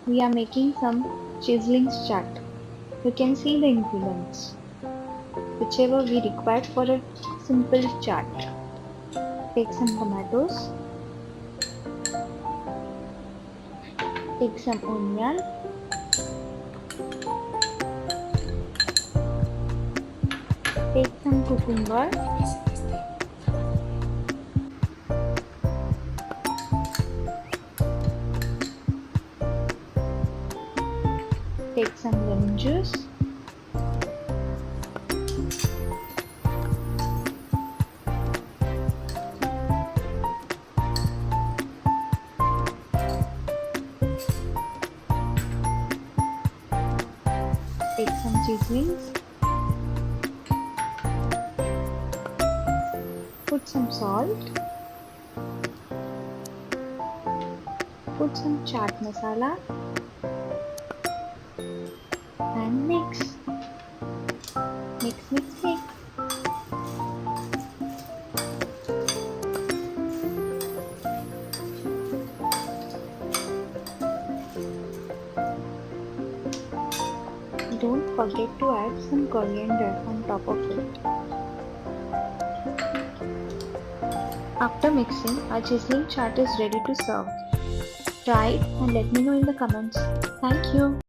we are making some Cheeseling chaat. You can see the ingredients, whichever we require for a simple chaat. Take some tomatoes, take some onion, take some cucumber, take some lemon juice, take some seasonings, put some salt, put some chaat masala and mix. Mix, mix, mix. Don't forget to add some coriander on top of it. After mixing, our Cheeseling chaat is ready to serve. Try it and let me know in the comments. Thank you.